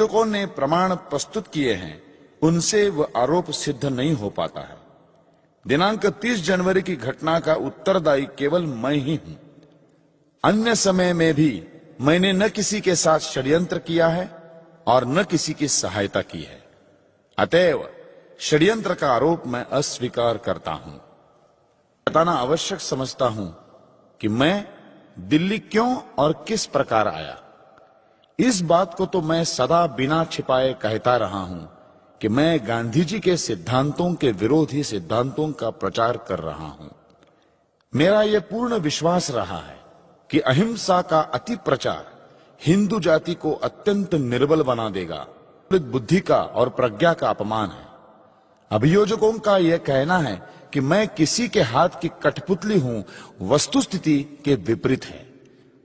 आयोजकों ने प्रमाण प्रस्तुत किए हैं उनसे वह आरोप सिद्ध नहीं हो पाता है। दिनांक 30 जनवरी की घटना का उत्तरदायी केवल मैं ही हूं। अन्य समय में भी मैंने न किसी के साथ षड्यंत्र किया है और न किसी की सहायता की है। अतएव षड्यंत्र का आरोप मैं अस्वीकार करता हूं। बताना आवश्यक समझता हूं कि मैं दिल्ली क्यों और किस प्रकार आया। इस बात को तो मैं सदा बिना छिपाए कहता रहा हूं कि मैं गांधी जी के सिद्धांतों के विरोधी सिद्धांतों का प्रचार कर रहा हूं। मेरा यह पूर्ण विश्वास रहा है कि अहिंसा का अति प्रचार हिंदू जाति को अत्यंत निर्बल बना देगा। बुद्धि का और प्रज्ञा का अपमान है। अभियोजकों का यह कहना है कि मैं किसी के हाथ की कठपुतली हूं, वस्तुस्थिति के विपरीत है।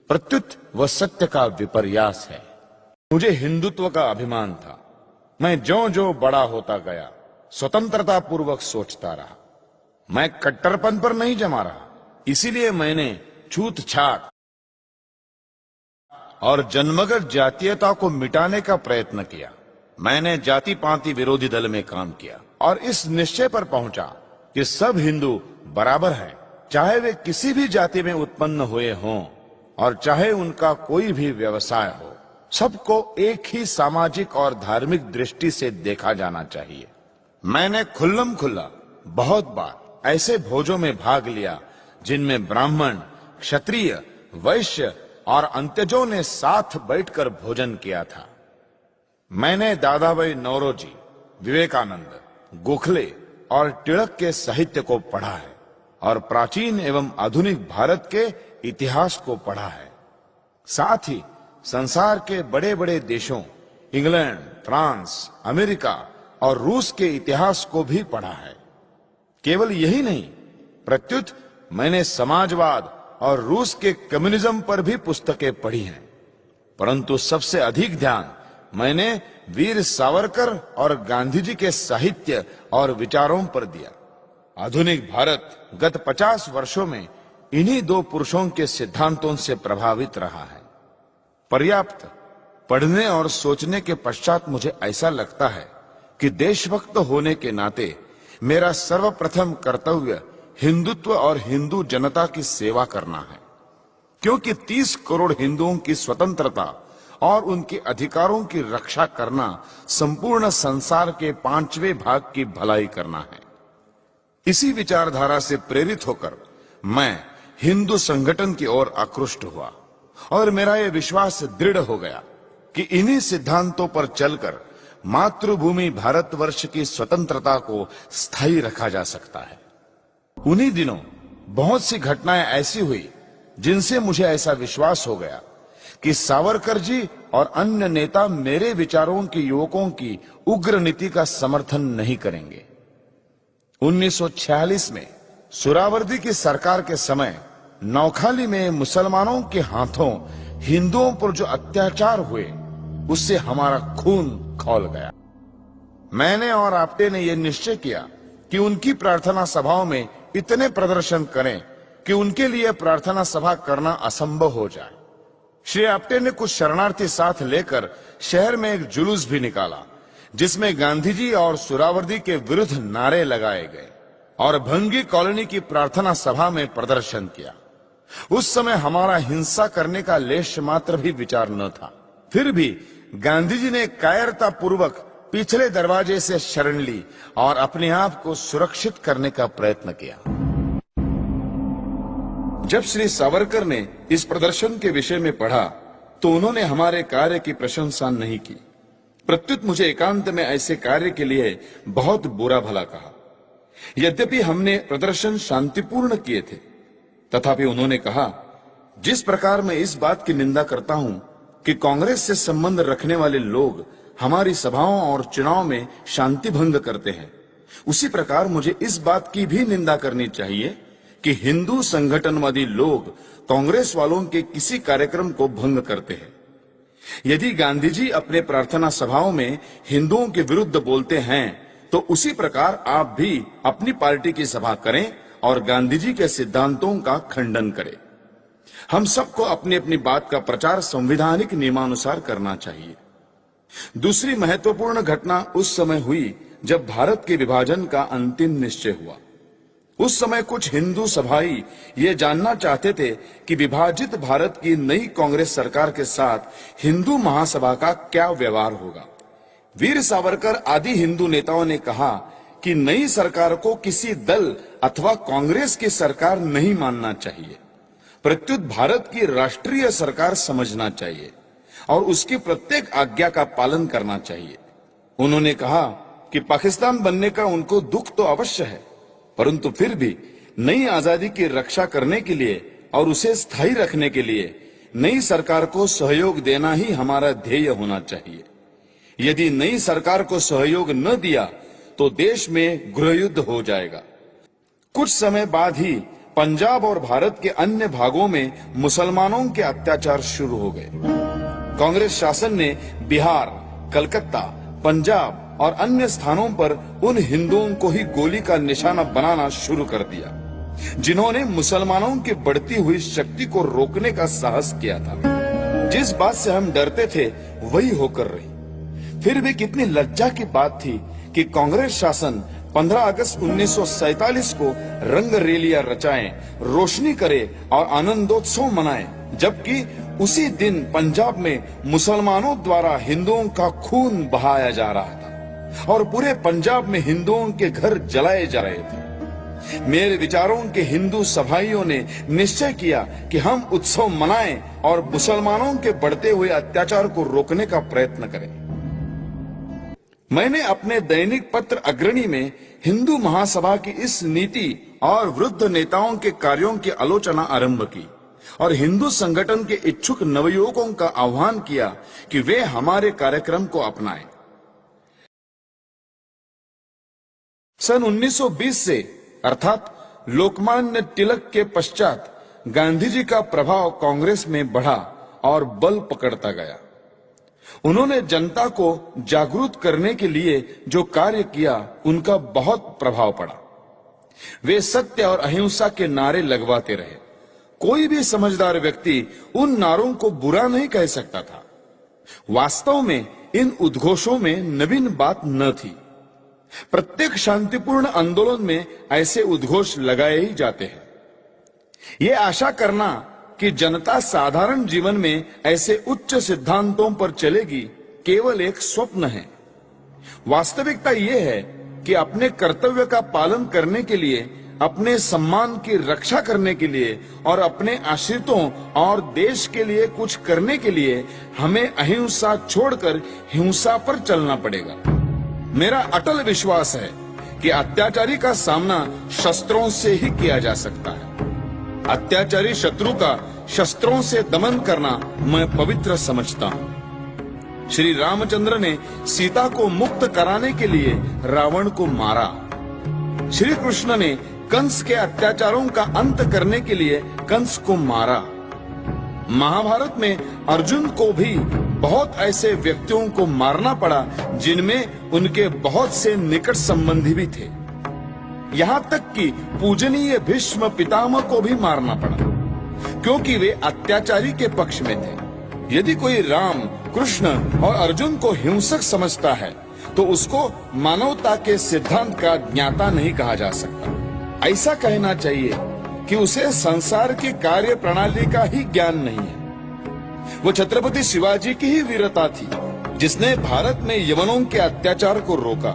प्रत्युत वह सत्य का विपर्यास है। मुझे हिंदुत्व का अभिमान था। मैं ज्यों-ज्यों बड़ा होता गया स्वतंत्रता पूर्वक सोचता रहा। मैं कट्टरपन पर नहीं जमा रहा। इसीलिए मैंने छूत-छात और जन्मगत जातीयता को मिटाने का प्रयत्न किया। मैंने जाति पाति विरोधी दल में काम किया और इस निश्चय पर पहुंचा कि सब हिंदू बराबर हैं, चाहे वे किसी भी जाति में उत्पन्न हुए हों और चाहे उनका कोई भी व्यवसाय हो। सबको एक ही सामाजिक और धार्मिक दृष्टि से देखा जाना चाहिए। मैंने खुल्लम खुल्ला बहुत बार ऐसे भोजों में भाग लिया जिनमें ब्राह्मण, क्षत्रिय, वैश्य और अंत्यजों ने साथ बैठकर भोजन किया था। मैंने दादाभाई नौरोजी, विवेकानंद, गोखले और टिळक के साहित्य को पढ़ा है और प्राचीन एवं आधुनिक भारत के इतिहास को पढ़ा है। साथ ही संसार के बड़े बड़े देशों इंग्लैंड, फ्रांस, अमेरिका और रूस के इतिहास को भी पढ़ा है। केवल यही नहीं, प्रत्युत मैंने समाजवाद और रूस के कम्युनिज्म पर भी पुस्तकें पढ़ी हैं। परंतु सबसे अधिक ध्यान मैंने वीर सावरकर और गांधी जी के साहित्य और विचारों पर दिया। आधुनिक भारत गत 50 वर्षों में इन्हीं दो पुरुषों के सिद्धांतों से प्रभावित रहा है। पर्याप्त पढ़ने और सोचने के पश्चात मुझे ऐसा लगता है कि देशभक्त होने के नाते मेरा सर्वप्रथम कर्तव्य हिंदुत्व और हिंदू जनता की सेवा करना है, क्योंकि 30 करोड़ हिंदुओं की स्वतंत्रता और उनके अधिकारों की रक्षा करना संपूर्ण संसार के 5वें भाग की भलाई करना है। इसी विचारधारा से प्रेरित होकर मैं हिंदू संगठन की ओर आकृष्ट हुआ और मेरा यह विश्वास दृढ़ हो गया कि इन्हीं सिद्धांतों पर चलकर मातृभूमि भारतवर्ष की स्वतंत्रता को स्थायी रखा जा सकता है। उन्हीं दिनों बहुत सी घटनाएं ऐसी हुई जिनसे मुझे ऐसा विश्वास हो गया कि सावरकर जी और अन्य नेता मेरे विचारों के युवकों की उग्र नीति का समर्थन नहीं करेंगे। 1946 में सुहरावर्दी की सरकार के समय नौखाली में मुसलमानों के हाथों हिंदुओं पर जो अत्याचार हुए उससे हमारा खून खौल गया। मैंने और आप्टे ने यह निश्चय किया कि उनकी प्रार्थना सभाओं में इतने प्रदर्शन करें कि उनके लिए प्रार्थना सभा करना असंभव हो जाए। श्री आप्टे ने कुछ शरणार्थी साथ लेकर शहर में एक जुलूस भी निकाला जिसमें गांधी जी और सुहरावर्दी के विरुद्ध नारे लगाए गए और भंगी कॉलोनी की प्रार्थना सभा में प्रदर्शन किया। उस समय हमारा हिंसा करने का लेश मात्र भी विचार न था। फिर भी गांधी जी ने कायरता पूर्वक पिछले दरवाजे से शरण ली और अपने आप को सुरक्षित करने का प्रयत्न किया। जब श्री सावरकर ने इस प्रदर्शन के विषय में पढ़ा तो उन्होंने हमारे कार्य की प्रशंसा नहीं की। प्रत्युत मुझे एकांत में ऐसे कार्य के लिए बहुत बुरा भला कहा। यद्यपि हमने प्रदर्शन शांतिपूर्ण किए थे, तथापि उन्होंने कहा, जिस प्रकार मैं इस बात की निंदा करता हूं कि कांग्रेस से संबंध रखने वाले लोग हमारी सभाओं और चुनाव में शांति भंग करते हैं, उसी प्रकार मुझे इस बात की भी निंदा करनी चाहिए कि हिंदू संगठनवादी लोग कांग्रेस वालों के किसी कार्यक्रम को भंग करते हैं। यदि गांधी जी अपने प्रार्थना सभाओं में हिंदुओं के विरुद्ध बोलते हैं तो उसी प्रकार आप भी अपनी पार्टी की सभा करें और गांधी जी के सिद्धांतों का खंडन करें। हम सबको अपनी अपनी बात का प्रचार संवैधानिक नियमानुसार करना चाहिए। दूसरी महत्वपूर्ण घटना उस समय हुई जब भारत के विभाजन का अंतिम निश्चय हुआ। उस समय कुछ हिंदू सभाई ये जानना चाहते थे कि विभाजित भारत की नई कांग्रेस सरकार के साथ हिंदू महासभा का क्या व्यवहार होगा। वीर सावरकर आदि हिंदू नेताओं ने कहा कि नई सरकार को किसी दल अथवा कांग्रेस की सरकार नहीं मानना चाहिए, प्रत्युत भारत की राष्ट्रीय सरकार समझना चाहिए और उसकी प्रत्येक आज्ञा का पालन करना चाहिए। उन्होंने कहा कि पाकिस्तान बनने का उनको दुख तो अवश्य है, परंतु फिर भी नई आजादी की रक्षा करने के लिए और उसे स्थायी रखने के लिए नई सरकार को सहयोग देना ही हमारा ध्येय होना चाहिए। यदि नई सरकार को सहयोग न दिया तो देश में गृहयुद्ध हो जाएगा। कुछ समय बाद ही पंजाब और भारत के अन्य भागों में मुसलमानों के अत्याचार शुरू हो गए। कांग्रेस शासन ने बिहार, कलकत्ता, पंजाब और अन्य स्थानों पर उन हिंदुओं को ही गोली का निशाना बनाना शुरू कर दिया जिन्होंने मुसलमानों की बढ़ती हुई शक्ति को रोकने का साहस किया था। जिस बात से हम डरते थे वही होकर रही। फिर भी कितनी लज्जा की बात थी कि कांग्रेस शासन 15 अगस्त 1947 को रंग रैलियां रचाए, रोशनी करे और आनंदोत्सव मनाए, जबकि उसी दिन पंजाब में मुसलमानों द्वारा हिंदुओं का खून बहाया जा रहा था और पूरे पंजाब में हिंदुओं के घर जलाए जा रहे थे। मेरे विचारों के हिंदू सभाइयों ने निश्चय किया कि हम उत्सव मनाएं और मुसलमानों के बढ़ते हुए अत्याचार को रोकने का प्रयत्न करें। मैंने अपने दैनिक पत्र अग्रणी में हिंदू महासभा की इस नीति और वृद्ध नेताओं के कार्यों की आलोचना आरंभ की और हिंदू संगठन के इच्छुक नवयुवकों का आह्वान किया कि वे हमारे कार्यक्रम को अपनाएं। सन 1920 से अर्थात लोकमान्य तिलक के पश्चात गांधी जी का प्रभाव कांग्रेस में बढ़ा और बल पकड़ता गया। उन्होंने जनता को जागरूक करने के लिए जो कार्य किया उनका बहुत प्रभाव पड़ा। वे सत्य और अहिंसा के नारे लगवाते रहे। कोई भी समझदार व्यक्ति उन नारों को बुरा नहीं कह सकता था। वास्तव में इन उद्घोषों में नवीन बात न थी। प्रत्येक शांतिपूर्ण आंदोलन में ऐसे उद्घोष लगाए ही जाते हैं। ये आशा करना कि जनता साधारण जीवन में ऐसे उच्च सिद्धांतों पर चलेगी केवल एक स्वप्न है। वास्तविकता यह है कि अपने कर्तव्य का पालन करने के लिए, अपने सम्मान की रक्षा करने के लिए और अपने आश्रितों और देश के लिए कुछ करने के लिए हमें अहिंसा छोड़कर हिंसा पर चलना पड़ेगा। मेरा अटल विश्वास है कि अत्याचारी का सामना शस्त्रों से ही किया जा सकता है। अत्याचारी शत्रु का शस्त्रों से दमन करना मैं पवित्र समझता हूं। श्री रामचंद्र ने सीता को मुक्त कराने के लिए रावण को मारा। श्री कृष्ण ने कंस के अत्याचारों का अंत करने के लिए कंस को मारा। महाभारत में अर्जुन को भी बहुत ऐसे व्यक्तियों को मारना पड़ा जिनमें उनके बहुत से निकट संबंधी भी थे। यहाँ तक कि पूजनीय भीष्म पितामह को भी मारना पड़ा क्योंकि वे अत्याचारी के पक्ष में थे। यदि कोई राम, कृष्ण और अर्जुन को हिंसक समझता है तो उसको मानवता के सिद्धांत का ज्ञाता नहीं कहा जा सकता। ऐसा कहना चाहिए कि उसे संसार की कार्य प्रणाली का ही ज्ञान नहीं है। वो छत्रपति शिवाजी की ही वीरता थी जिसने भारत में यवनों के अत्याचार को रोका।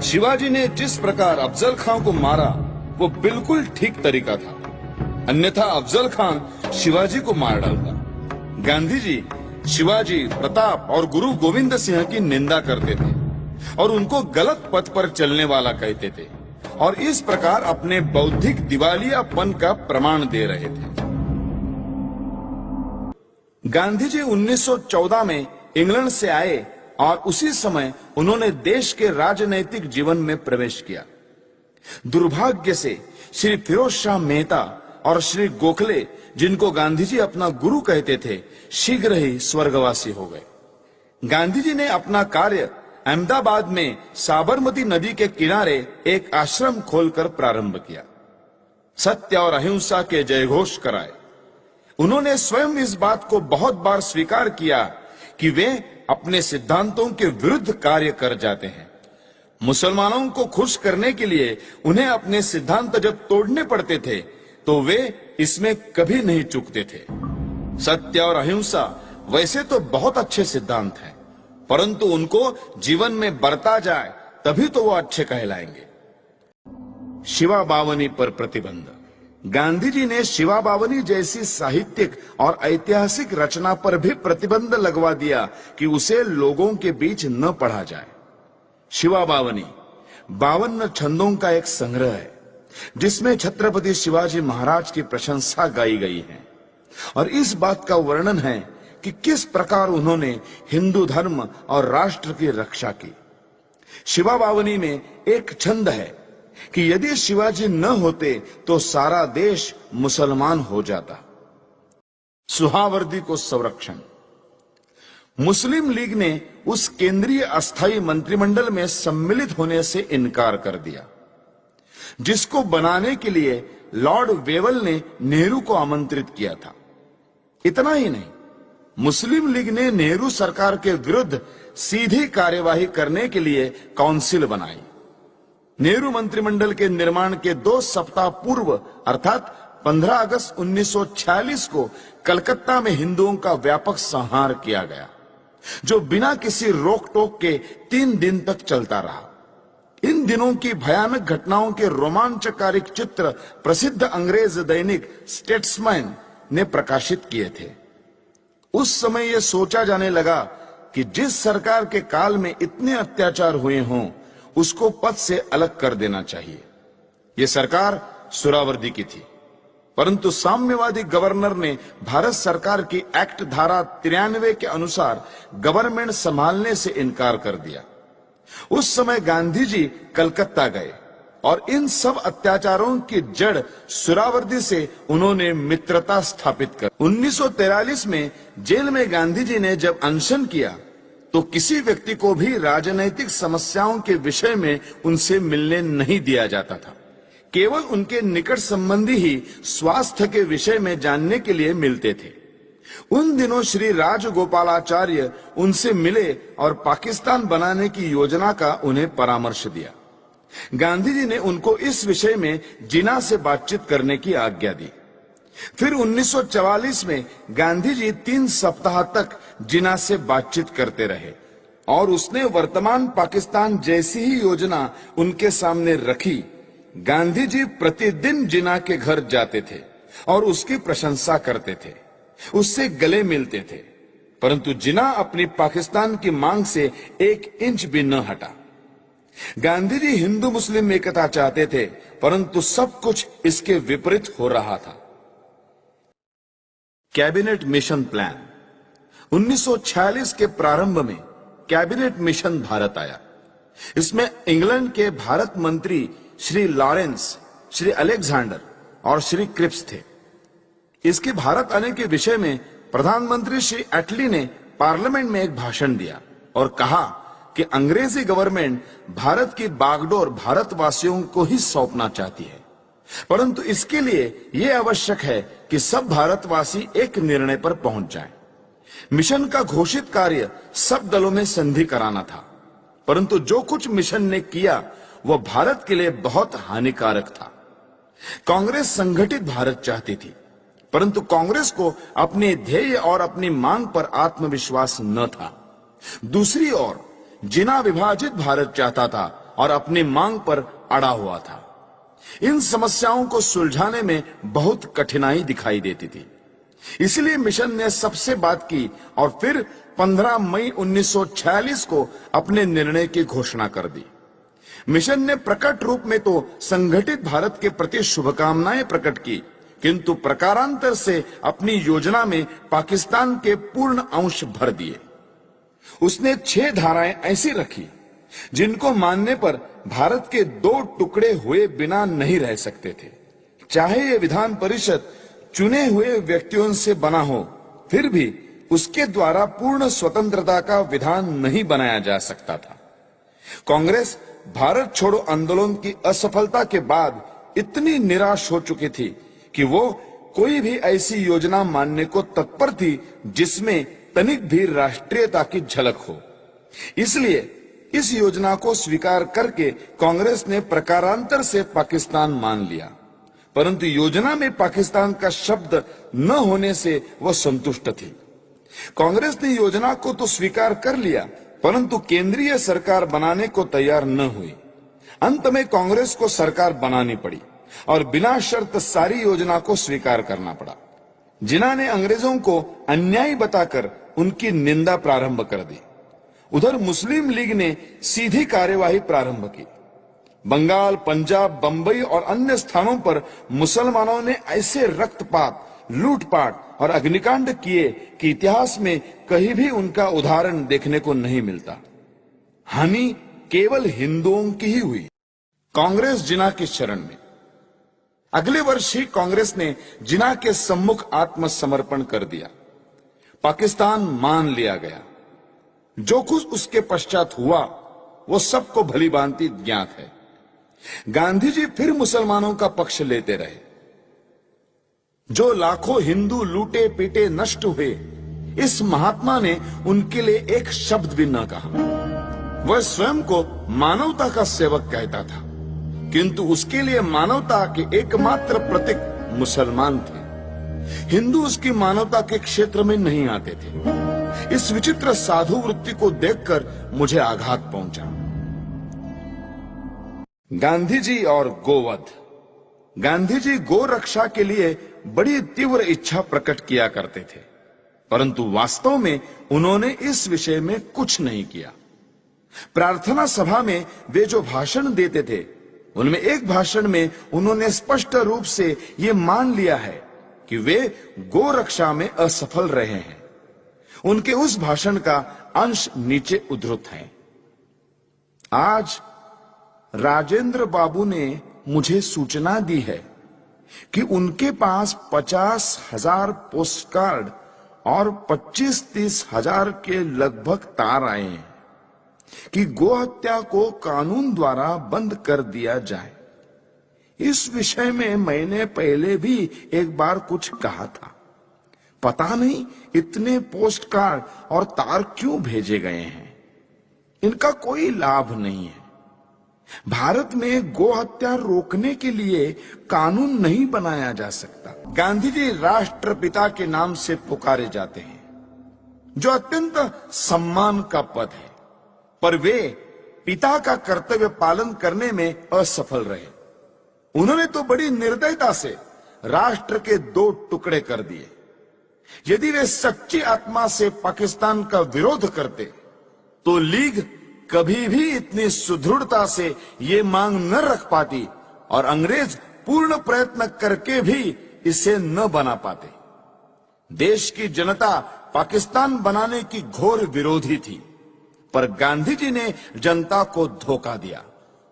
शिवाजी ने जिस प्रकार अफजल खान को मारा वो बिल्कुल ठीक तरीका था, अन्यथा अफजल खान शिवाजी को मार डालता। गांधी जी शिवाजी, प्रताप और गुरु गोविंद सिंह की निंदा करते थे और उनको गलत पथ पर चलने वाला कहते थे और इस प्रकार अपने बौद्धिक दिवालियापन का प्रमाण दे रहे थे। गांधी जी 1914 में इंग्लैंड से आए और उसी समय उन्होंने देश के राजनैतिक जीवन में प्रवेश किया। दुर्भाग्य से श्री फिरोज शाह मेहता और श्री गोखले, जिनको गांधी जी अपना गुरु कहते थे, शीघ्र ही स्वर्गवासी हो गए। गांधी जी ने अपना कार्य अहमदाबाद में साबरमती नदी के किनारे एक आश्रम खोलकर प्रारंभ किया। सत्य और अहिंसा के जयघोष कराए। उन्होंने स्वयं इस बात को बहुत बार स्वीकार किया कि वे अपने सिद्धांतों के विरुद्ध कार्य कर जाते हैं। मुसलमानों को खुश करने के लिए उन्हें अपने सिद्धांत जब तोड़ने पड़ते थे तो वे इसमें कभी नहीं चूकते थे। सत्य और अहिंसा वैसे तो बहुत अच्छे सिद्धांत हैं, परंतु उनको जीवन में बरता जाए तभी तो वो अच्छे कहलाएंगे। शिवा बावनी पर प्रतिबंध। गांधी जी ने शिवा बावनी जैसी साहित्यिक और ऐतिहासिक रचना पर भी प्रतिबंध लगवा दिया कि उसे लोगों के बीच न पढ़ा जाए। शिवा बावनी 52 छंदों का एक संग्रह है जिसमें छत्रपति शिवाजी महाराज की प्रशंसा गाई गई है और इस बात का वर्णन है कि किस प्रकार उन्होंने हिंदू धर्म और राष्ट्र की रक्षा की। शिवा बावनी में एक छंद है कि यदि शिवाजी न होते तो सारा देश मुसलमान हो जाता। सुहावर्दी को संरक्षण। मुस्लिम लीग ने उस केंद्रीय अस्थायी मंत्रिमंडल में सम्मिलित होने से इनकार कर दिया जिसको बनाने के लिए लॉर्ड वेवल ने नेहरू को आमंत्रित किया था। इतना ही नहीं, मुस्लिम लीग ने नेहरू सरकार के विरुद्ध सीधी कार्यवाही करने के लिए काउंसिल बनाई। नेहरू मंत्रिमंडल के निर्माण के 2 सप्ताह पूर्व अर्थात 15 अगस्त 1946 को कलकत्ता में हिंदुओं का व्यापक संहार किया गया जो बिना किसी रोक टोक के 3 दिन तक चलता रहा। इन दिनों की भयानक घटनाओं के रोमांचकारी चित्र प्रसिद्ध अंग्रेज दैनिक स्टेट्समैन ने प्रकाशित किए थे। उस समय यह सोचा जाने लगा कि जिस सरकार के काल में इतने अत्याचार हुए हों उसको पद से अलग कर देना चाहिए। यह सरकार सुहरावर्दी की थी, परंतु साम्यवादी गवर्नर ने भारत सरकार की एक्ट धारा 93 के अनुसार गवर्नमेंट संभालने से इनकार कर दिया। उस समय गांधी जी कलकत्ता गए और इन सब अत्याचारों की जड़ सुहरावर्दी से उन्होंने मित्रता स्थापित कर 1943 में जेल में गांधी जी ने जब अनशन किया तो किसी व्यक्ति को भी राजनैतिक समस्याओं के विषय में उनसे मिलने नहीं दिया जाता था। केवल उनके निकट संबंधी ही स्वास्थ्य के विषय में जानने के लिए मिलते थे। उन दिनों श्री राजगोपालाचार्य उनसे मिले और पाकिस्तान बनाने की योजना का उन्हें परामर्श दिया। गांधी जी ने उनको इस विषय में जिन्ना से बातचीत करने की आज्ञा दी। फिर 1944 में गांधी जी 3 सप्ताह तक जिन्ना से बातचीत करते रहे और उसने वर्तमान पाकिस्तान जैसी ही योजना उनके सामने रखी। गांधी जी प्रतिदिन जिन्ना के घर जाते थे और उसकी प्रशंसा करते थे, उससे गले मिलते थे, परंतु जिन्ना अपनी पाकिस्तान की मांग से 1 इंच भी न हटा। गांधी जी हिंदू मुस्लिम एकता चाहते थे, परंतु सब कुछ इसके विपरीत हो रहा था। Cabinet mission plan. 1946 के प्रारंभ में कैबिनेट मिशन भारत आया। इसमें इंग्लैंड के भारत मंत्री श्री लॉरेंस, श्री अलेक्जेंडर और श्री क्रिप्स थे। इसके भारत आने के विषय में प्रधानमंत्री श्री एटली ने पार्लियामेंट में एक भाषण दिया और कहा कि अंग्रेजी गवर्नमेंट भारत की बागडोर भारतवासियों को ही सौंपना चाहती है, परंतु इसके लिए यह आवश्यक है कि सब भारतवासी एक निर्णय पर पहुंच जाएं। मिशन का घोषित कार्य सब दलों में संधि कराना था, परंतु जो कुछ मिशन ने किया वह भारत के लिए बहुत हानिकारक था। कांग्रेस संगठित भारत चाहती थी, परंतु कांग्रेस को अपने ध्येय और अपनी मांग पर आत्मविश्वास न था। दूसरी ओर जिन्ना विभाजित भारत चाहता था और अपनी मांग पर अड़ा हुआ था। इन समस्याओं को सुलझाने में बहुत कठिनाई दिखाई देती थी। इसलिए मिशन ने सबसे बात की और फिर 15 मई 1946 को अपने निर्णय की घोषणा कर दी। मिशन ने प्रकट रूप में तो संगठित भारत के प्रति शुभकामनाएं प्रकट की, किंतु प्रकारांतर से अपनी योजना में पाकिस्तान के पूर्ण अंश भर दिए। उसने 6 धाराएं ऐसी रखी जिनको मानने पर भारत के 2 टुकड़े हुए बिना नहीं रह सकते थे। चाहे ये विधान परिषद चुने हुए व्यक्तियों से बना हो, फिर भी उसके द्वारा पूर्ण स्वतंत्रता का विधान नहीं बनाया जा सकता था। कांग्रेस भारत छोड़ो आंदोलन की असफलता के बाद इतनी निराश हो चुकी थी कि वो कोई भी ऐसी योजना मानने को तत्पर थी जिसमें तनिक भी राष्ट्रीयता की झलक हो। इसलिए इस योजना को स्वीकार करके कांग्रेस ने प्रकारांतर से पाकिस्तान मान लिया, परंतु योजना में पाकिस्तान का शब्द न होने से वह संतुष्ट थी। कांग्रेस ने योजना को तो स्वीकार कर लिया, परंतु केंद्रीय सरकार बनाने को तैयार न हुई। अंत में कांग्रेस को सरकार बनानी पड़ी और बिना शर्त सारी योजना को स्वीकार करना पड़ा। जिन्ना ने अंग्रेजों को अन्यायी बताकर उनकी निंदा प्रारंभ कर दी। उधर मुस्लिम लीग ने सीधी कार्यवाही प्रारंभ की। बंगाल, पंजाब, बंबई और अन्य स्थानों पर मुसलमानों ने ऐसे रक्तपात, लूटपाट और अग्निकांड किए कि इतिहास में कहीं भी उनका उदाहरण देखने को नहीं मिलता। हानि केवल हिंदुओं की ही हुई। कांग्रेस जिन्ना की शरण में। अगले वर्ष ही कांग्रेस ने जिन्ना के सम्मुख आत्मसमर्पण कर दिया। पाकिस्तान मान लिया गया। जो कुछ उसके पश्चात हुआ वो सबको भली भांति ज्ञात है। गांधी जी फिर मुसलमानों का पक्ष लेते रहे। जो लाखों हिंदू लूटे पीटे नष्ट हुए, इस महात्मा ने उनके लिए एक शब्द भी न कहा। वह स्वयं को मानवता का सेवक कहता था, किंतु उसके लिए मानवता के एकमात्र प्रतीक मुसलमान थे। हिंदू उसकी मानवता के क्षेत्र में नहीं आते थे। इस विचित्र साधु वृत्ति को देखकर मुझे आघात पहुंचा। गांधी जी और गोवध। गांधी जी गो रक्षा के लिए बड़ी तीव्र इच्छा प्रकट किया करते थे, परंतु वास्तव में उन्होंने इस विषय में कुछ नहीं किया। प्रार्थना सभा में वे जो भाषण देते थे, उनमें एक भाषण में उन्होंने स्पष्ट रूप से ये मान लिया है कि वे गो रक्षा में असफल रहे हैं। उनके उस भाषण का अंश नीचे उद्धृत है। आज राजेंद्र बाबू ने मुझे सूचना दी है कि उनके पास 50,000 पोस्ट कार्ड और 25-30 हजार के लगभग तार आए हैं कि गोहत्या को कानून द्वारा बंद कर दिया जाए। इस विषय में मैंने पहले भी एक बार कुछ कहा था। पता नहीं इतने पोस्ट कार्ड और तार क्यों भेजे गए हैं। इनका कोई लाभ नहीं है। भारत में गोहत्या रोकने के लिए कानून नहीं बनाया जा सकता। गांधी जी राष्ट्रपिता के नाम से पुकारे जाते हैं, जो अत्यंत सम्मान का पद है, पर वे पिता का कर्तव्य पालन करने में असफल रहे। उन्होंने तो बड़ी निर्दयता से राष्ट्र के 2 टुकड़े कर दिए। यदि वे सच्ची आत्मा से पाकिस्तान का विरोध करते तो लीग कभी भी इतनी सुदृढ़ता से ये मांग न रख पाती और अंग्रेज पूर्ण प्रयत्न करके भी इसे न बना पाते। देश की जनता पाकिस्तान बनाने की घोर विरोधी थी, पर गांधी जी ने जनता को धोखा दिया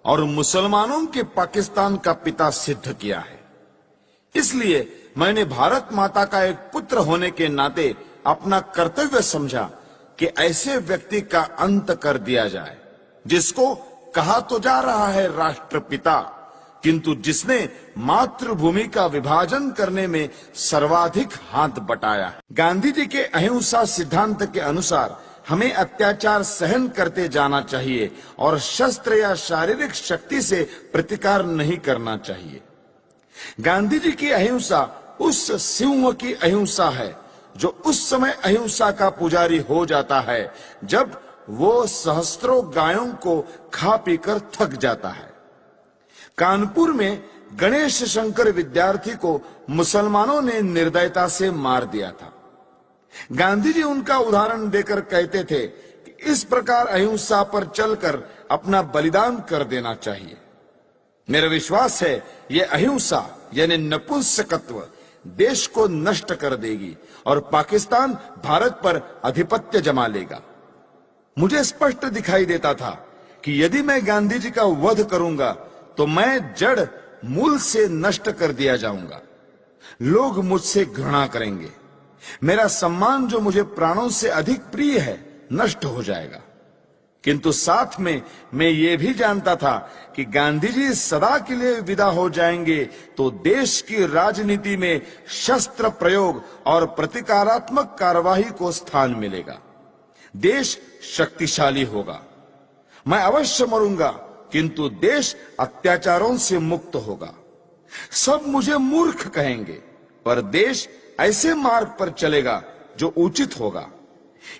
और मुसलमानों के पाकिस्तान का पिता सिद्ध किया है। इसलिए मैंने भारत माता का एक पुत्र होने के नाते अपना कर्तव्य समझा कि ऐसे व्यक्ति का अंत कर दिया जाए, जिसको कहा तो जा रहा है राष्ट्रपिता, किंतु जिसने मातृभूमि का विभाजन करने में सर्वाधिक हाथ बटाया। गांधी जी के अहिंसा सिद्धांत के अनुसार हमें अत्याचार सहन करते जाना चाहिए और शस्त्र या शारीरिक शक्ति से प्रतिकार नहीं करना चाहिए। गांधी जी की अहिंसा उस सिंह की अहिंसा है जो उस समय अहिंसा का पुजारी हो जाता है जब वो सहस्त्रों गायों को खा पीकर थक जाता है। कानपुर में गणेश शंकर विद्यार्थी को मुसलमानों ने निर्दयता से मार दिया था। गांधी जी उनका उदाहरण देकर कहते थे कि इस प्रकार अहिंसा पर चलकर अपना बलिदान कर देना चाहिए। मेरा विश्वास है यह अहिंसा यानी नपुंसकत्व देश को नष्ट कर देगी और पाकिस्तान भारत पर आधिपत्य जमा लेगा। मुझे स्पष्ट दिखाई देता था कि यदि मैं गांधी जी का वध करूंगा तो मैं जड़ मूल से नष्ट कर दिया जाऊंगा। लोग मुझसे घृणा करेंगे। मेरा सम्मान जो मुझे प्राणों से अधिक प्रिय है नष्ट हो जाएगा। किंतु साथ में मैं ये भी जानता था कि गांधी जी सदा के लिए विदा हो जाएंगे तो देश की राजनीति में शस्त्र प्रयोग और प्रतिकारात्मक कार्यवाही को स्थान मिलेगा। देश शक्तिशाली होगा। मैं अवश्य मरूंगा, किंतु देश अत्याचारों से मुक्त होगा। सब मुझे मूर्ख कहेंगे, पर देश ऐसे मार्ग पर चलेगा जो उचित होगा।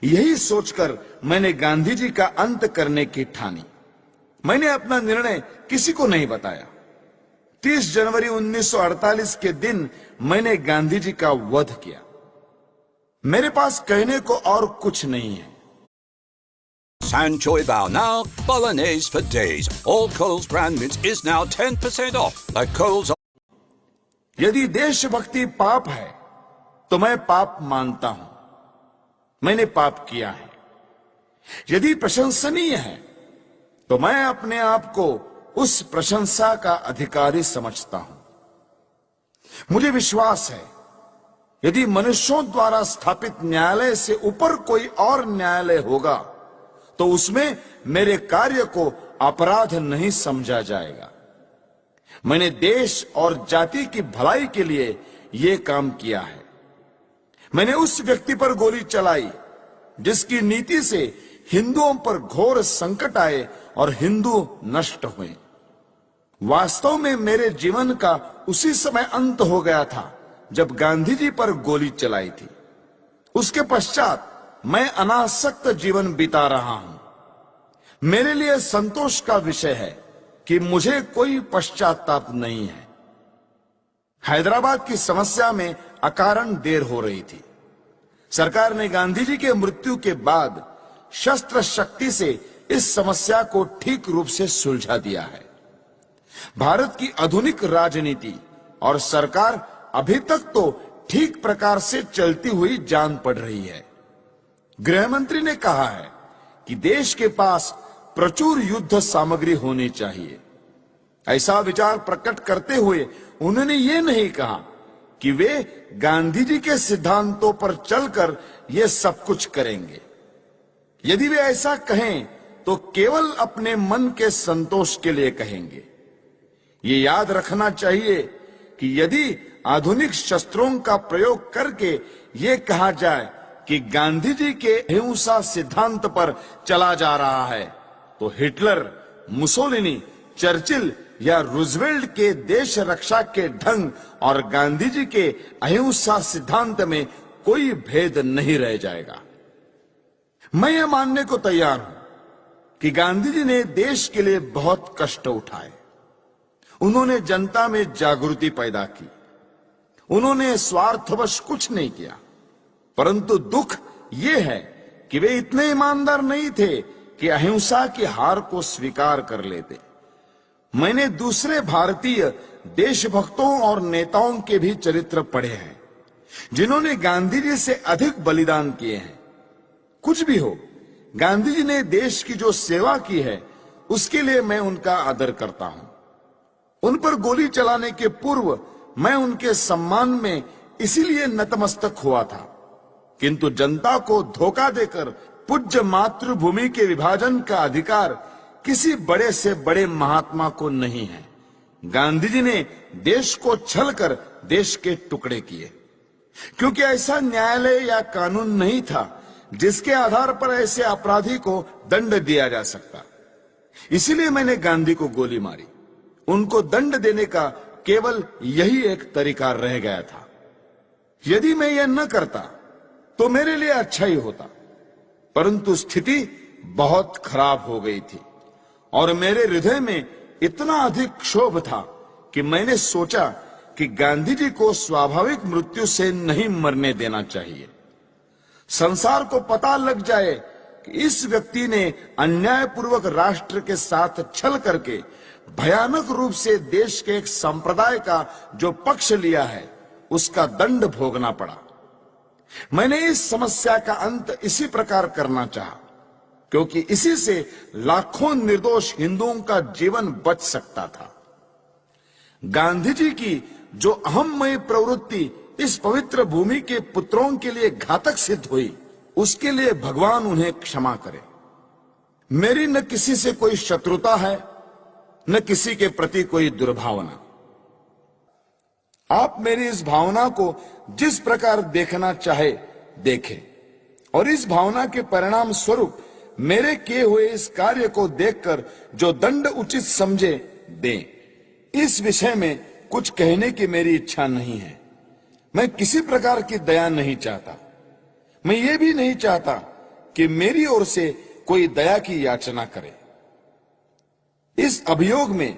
यही सोचकर मैंने गांधी जी का अंत करने की ठानी। मैंने अपना निर्णय किसी को नहीं बताया। 30 जनवरी 1948 के दिन मैंने गांधी जी का वध किया। मेरे पास कहने को और कुछ नहीं है। Sanchoy Bao now, Bolognese for days. All Coles brand mince is now 10% off. Like Coles. यदि देशभक्ति पाप है तो मैं पाप मानता हूं। मैंने पाप किया है। यदि प्रशंसनीय है तो मैं अपने आप को उस प्रशंसा का अधिकारी समझता हूं। मुझे विश्वास है, यदि मनुष्यों द्वारा स्थापित न्यायालय से ऊपर कोई और न्यायालय होगा तो उसमें मेरे कार्य को अपराध नहीं समझा जाएगा। मैंने देश और जाति की भलाई के लिए यह काम किया है। मैंने उस व्यक्ति पर गोली चलाई जिसकी नीति से हिंदुओं पर घोर संकट आए और हिंदू नष्ट हुए। वास्तव में मेरे जीवन का उसी समय अंत हो गया था जब गांधी जी पर गोली चलाई थी। उसके पश्चात मैं अनासक्त जीवन बिता रहा हूं। मेरे लिए संतोष का विषय है कि मुझे कोई पश्चाताप नहीं है। हैदराबाद की समस्या में अकारण देर हो रही थी। सरकार ने गांधी जी के मृत्यु के बाद शस्त्र शक्ति से इस समस्या को ठीक रूप से सुलझा दिया है। भारत की आधुनिक राजनीति और सरकार अभी तक तो ठीक प्रकार से चलती हुई जान पड़ रही है। गृह मंत्री ने कहा है कि देश के पास प्रचुर युद्ध सामग्री होनी चाहिए। ऐसा विचार प्रकट करते हुए उन्होंने ये नहीं कहा कि वे गांधी जी के सिद्धांतों पर चलकर ये सब कुछ करेंगे। यदि वे ऐसा कहें तो केवल अपने मन के संतोष के लिए कहेंगे। ये याद रखना चाहिए कि यदि आधुनिक शस्त्रों का प्रयोग करके ये कहा जाए कि गांधी जी के अहिंसा सिद्धांत पर चला जा रहा है तो हिटलर, मुसोलिनी, चर्चिल या रूजवेल्ट के देश रक्षा के ढंग और गांधी जी के अहिंसा सिद्धांत में कोई भेद नहीं रह जाएगा। मैं यह मानने को तैयार हूं कि गांधी जी ने देश के लिए बहुत कष्ट उठाए। उन्होंने जनता में जागृति पैदा की। उन्होंने स्वार्थवश कुछ नहीं किया, परंतु दुख यह है कि वे इतने ईमानदार नहीं थे कि अहिंसा की हार को स्वीकार कर लेते। मैंने दूसरे भारतीय देशभक्तों और नेताओं के भी चरित्र पढ़े हैं जिन्होंने गांधी जी से अधिक बलिदान किए हैं। कुछ भी हो, गांधी जी ने देश की जो सेवा की है उसके लिए मैं उनका आदर करता हूं। उन पर गोली चलाने के पूर्व मैं उनके सम्मान में इसीलिए नतमस्तक हुआ था, किंतु जनता को धोखा देकर पूज्य मातृभूमि के विभाजन का अधिकार किसी बड़े से बड़े महात्मा को नहीं है। गांधी जी ने देश को छल कर देश के टुकड़े किए, क्योंकि ऐसा न्यायालय या कानून नहीं था जिसके आधार पर ऐसे अपराधी को दंड दिया जा सकता। इसीलिए मैंने गांधी को गोली मारी। उनको दंड देने का केवल यही एक तरीका रह गया था। यदि मैं यह न करता तो मेरे लिए अच्छा ही होता, परंतु स्थिति बहुत खराब हो गई थी और मेरे हृदय में इतना अधिक क्षोभ था कि मैंने सोचा कि गांधी जी को स्वाभाविक मृत्यु से नहीं मरने देना चाहिए। संसार को पता लग जाए कि इस व्यक्ति ने अन्यायपूर्वक राष्ट्र के साथ छल करके भयानक रूप से देश के एक संप्रदाय का जो पक्ष लिया है उसका दंड भोगना पड़ा। मैंने इस समस्या का अंत इसी प्रकार करना चाहा, क्योंकि इसी से लाखों निर्दोष हिंदुओं का जीवन बच सकता था। गांधी जी की जो अहममयी प्रवृत्ति इस पवित्र भूमि के पुत्रों के लिए घातक सिद्ध हुई, उसके लिए भगवान उन्हें क्षमा करे। मेरी न किसी से कोई शत्रुता है, न किसी के प्रति कोई दुर्भावना। आप मेरी इस भावना को जिस प्रकार देखना चाहे देखें, और इस भावना के परिणाम स्वरूप मेरे किए हुए इस कार्य को देखकर जो दंड उचित समझे दें। इस विषय में कुछ कहने की मेरी इच्छा नहीं है। मैं किसी प्रकार की दया नहीं चाहता। मैं ये भी नहीं चाहता कि मेरी ओर से कोई दया की याचना करे। इस अभियोग में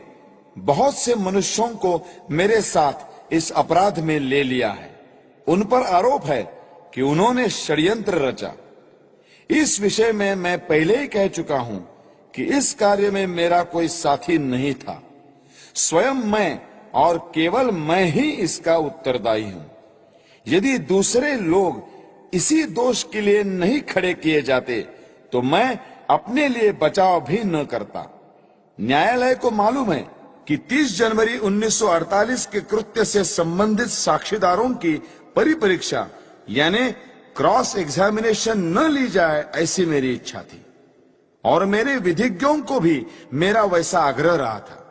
बहुत से मनुष्यों को मेरे साथ इस अपराध में ले लिया है। उन पर आरोप है कि उन्होंने षड्यंत्र रचा। इस विषय में मैं पहले ही कह चुका हूं कि इस कार्य में मेरा कोई साथी नहीं था। स्वयं मैं और केवल मैं ही इसका उत्तरदायी हूं। यदि दूसरे लोग इसी दोष के लिए नहीं खड़े किए जाते तो मैं अपने लिए बचाव भी न करता। न्यायालय को मालूम है कि 30 जनवरी 1948 के कृत्य से संबंधित साक्षीदारों की परिपरीक्षा यानी क्रॉस एग्जामिनेशन न ली जाए, ऐसी मेरी इच्छा थी और मेरे विधिज्ञों को भी मेरा वैसा आग्रह रहा था।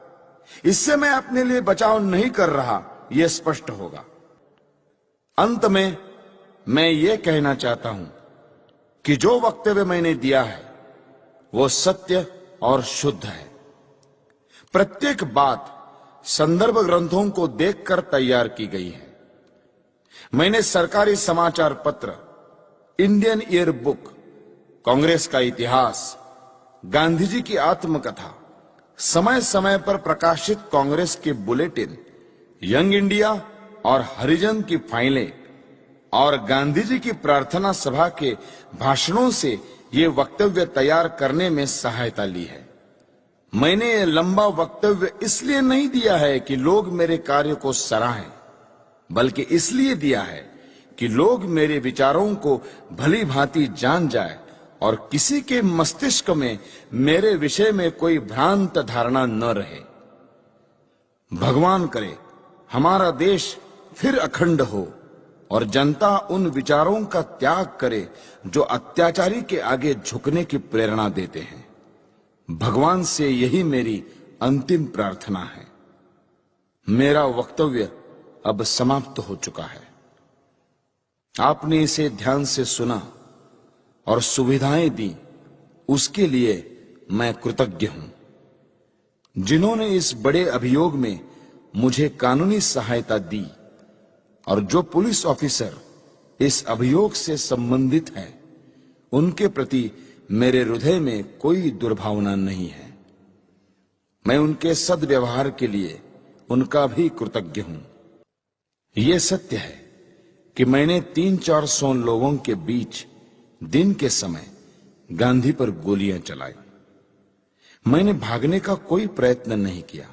इससे मैं अपने लिए बचाव नहीं कर रहा, यह स्पष्ट होगा। अंत में मैं ये कहना चाहता हूं कि जो वक्तव्य मैंने दिया है वो सत्य और शुद्ध है। प्रत्येक बात संदर्भ ग्रंथों को देखकर तैयार की गई है। मैंने सरकारी समाचार पत्र, इंडियन ईयर बुक, कांग्रेस का इतिहास, गांधी जी की आत्मकथा, समय समय पर प्रकाशित कांग्रेस के बुलेटिन, यंग इंडिया और हरिजन की फाइलें और गांधी जी की प्रार्थना सभा के भाषणों से ये वक्तव्य तैयार करने में सहायता ली है। मैंने ये लंबा वक्तव्य इसलिए नहीं दिया है कि लोग मेरे कार्य को सराहें, बल्कि इसलिए दिया है कि लोग मेरे विचारों को भली भांति जान जाए और किसी के मस्तिष्क में मेरे विषय में कोई भ्रांत धारणा न रहे। भगवान करे हमारा देश फिर अखंड हो और जनता उन विचारों का त्याग करे जो अत्याचारी के आगे झुकने की प्रेरणा देते हैं। भगवान से यही मेरी अंतिम प्रार्थना है। मेरा वक्तव्य अब समाप्त हो चुका है। आपने इसे ध्यान से सुना और सुविधाएं दी, उसके लिए मैं कृतज्ञ हूं। जिन्होंने इस बड़े अभियोग में मुझे कानूनी सहायता दी और जो पुलिस ऑफिसर इस अभियोग से संबंधित हैं, उनके प्रति मेरे हृदय में कोई दुर्भावना नहीं है। मैं उनके सद्व्यवहार के लिए उनका भी कृतज्ञ हूं। यह सत्य है कि मैंने 300-400 लोगों के बीच दिन के समय गांधी पर गोलियां चलाई। मैंने भागने का कोई प्रयत्न नहीं किया।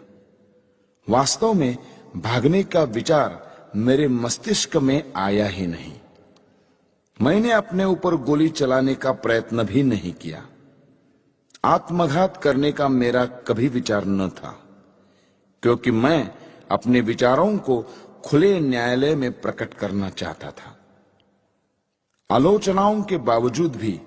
वास्तव में भागने का विचार मेरे मस्तिष्क में आया ही नहीं। मैंने अपने ऊपर गोली चलाने का प्रयत्न भी नहीं किया। आत्मघात करने का मेरा कभी विचार न था, क्योंकि मैं अपने विचारों को खुले न्यायालय में प्रकट करना चाहता था। आलोचनाओं के बावजूद भी